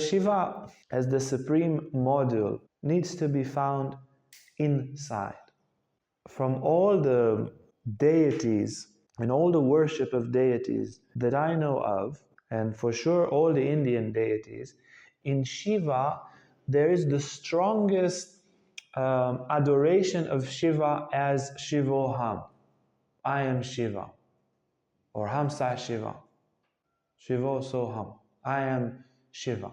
Shiva, as the supreme module, needs to be found inside. From all the deities and all the worship of deities that I know of, and for sure all the Indian deities, in Shiva there is the strongest adoration of Shiva as Shivoham. I am Shiva, or Hamsa Shiva, Shivo Soham. I am Shiva.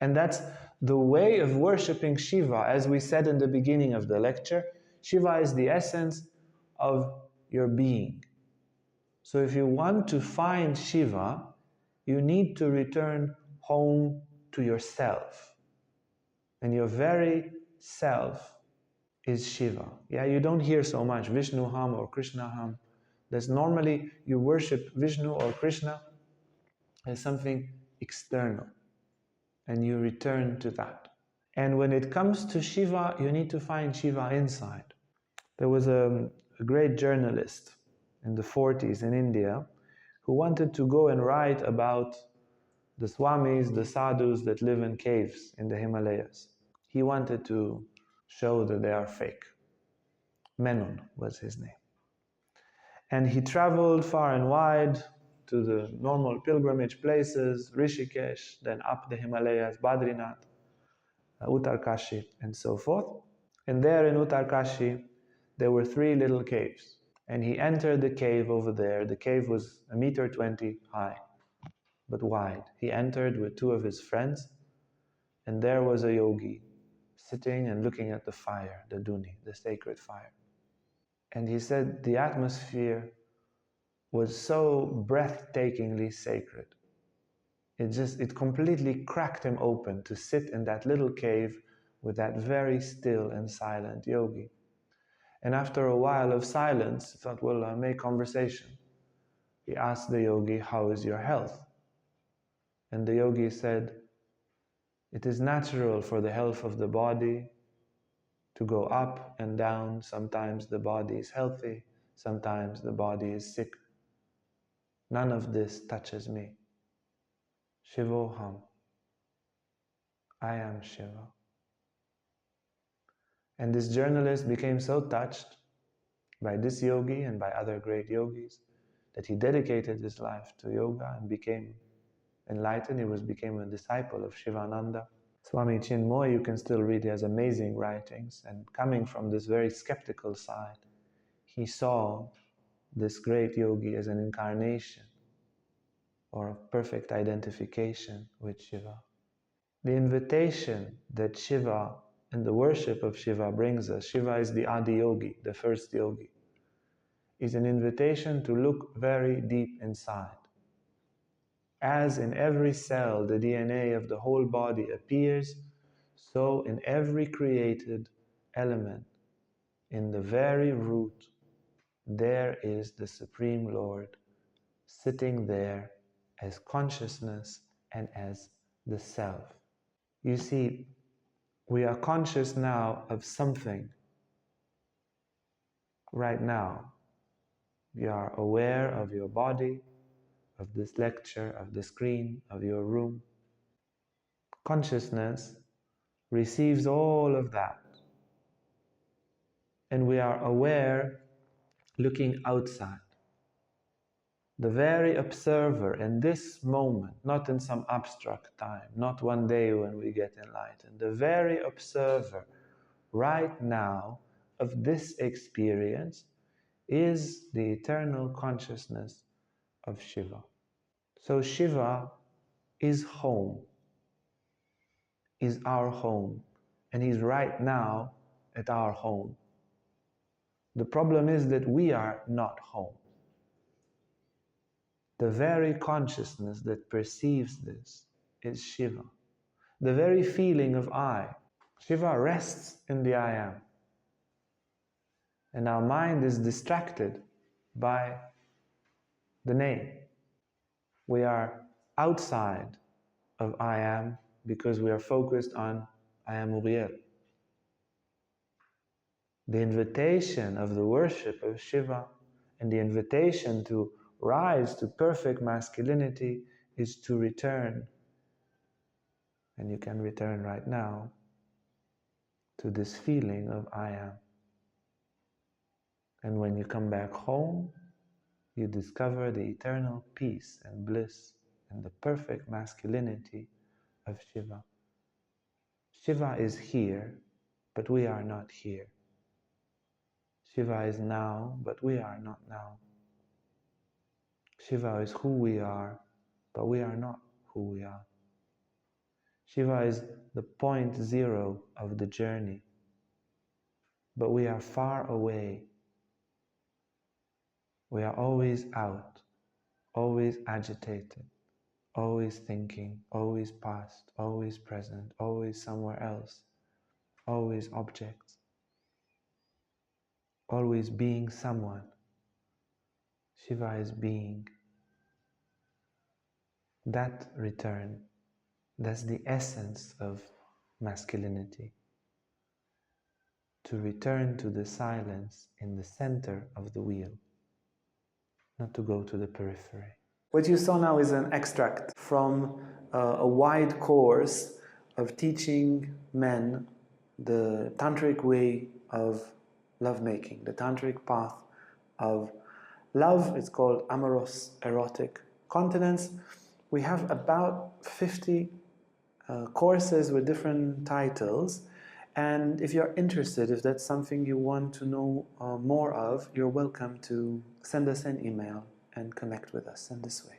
And that's the way of worshipping Shiva. As we said in the beginning of the lecture, Shiva is the essence of your being. So if you want to find Shiva, you need to return home to yourself. And your very self is Shiva. Yeah, you don't hear so much Vishnu Ham or Krishna Ham. That's normally you worship Vishnu or Krishna as something external. And you return to that. And when it comes to Shiva, you need to find Shiva inside. There was a great journalist in the 40s in India who wanted to go and write about the swamis, the sadhus that live in caves in the Himalayas. He wanted to show that they are fake. Menon was his name. And he traveled far and wide to the normal pilgrimage places, Rishikesh, then up the Himalayas, Badrinath, Uttarkashi, and so forth. And there in Uttarkashi, there were 3 little caves. And he entered the cave over there. The cave was 1.20 meters high, but wide. He entered with 2 of his friends, and there was a yogi sitting and looking at the fire, the duni, the sacred fire. And he said the atmosphere was so breathtakingly sacred. It completely cracked him open to sit in that little cave with that very still and silent yogi. And after a while of silence, he thought, well, I'll make conversation. He asked the yogi, how is your health? And the yogi said, it is natural for the health of the body to go up and down. Sometimes the body is healthy, sometimes the body is sick. None of this touches me. Shivoham. I am Shiva. And this journalist became so touched by this yogi and by other great yogis that he dedicated his life to yoga and became enlightened. He became a disciple of Shivananda. Swami Chinmoy, you can still read, he has amazing writings, and coming from this very skeptical side, he saw this great yogi as an incarnation or a perfect identification with Shiva. The invitation that Shiva and the worship of Shiva brings us, Shiva is the Adi Yogi, the first yogi, is an invitation to look very deep inside. As in every cell the DNA of the whole body appears, so in every created element, in the very root, there is the Supreme Lord sitting there as consciousness and as the self. You see, we are conscious now of something right now. You are aware of your body, of this lecture, of the screen, of your room. Consciousness receives all of that. And we are aware looking outside. The very observer in this moment, not in some abstract time, not one day when we get enlightened, the very observer right now of this experience is the eternal consciousness of Shiva. So Shiva is home, is our home, and he's right now at our home. The problem is that we are not home. The very consciousness that perceives this is Shiva. The very feeling of I. Shiva rests in the I am. And our mind is distracted by the name. We are outside of I am because we are focused on I am Uriel. The invitation of the worship of Shiva and the invitation to rise to perfect masculinity is to return And you can return right now to this feeling of I am. And when you come back home, you discover the eternal peace and bliss and the perfect masculinity of Shiva. Shiva is here, but we are not here. Shiva is now, but we are not now. Shiva is who we are, but we are not who we are. Shiva is the point zero of the journey, but we are far away. We are always out, always agitated, always thinking, always past, always present, always somewhere else, always objects, always being someone. Shiva is being. That return, that's the essence of masculinity. To return to the silence in the center of the wheel, not to go to the periphery. What you saw now is an extract from a wide course of teaching men the Tantric way of lovemaking, the Tantric path of love. It's called amorous erotic continence. We have about 50 courses with different titles, and if you're interested, if that's something you want to know more of, you're welcome to send us an email and connect with us in this way.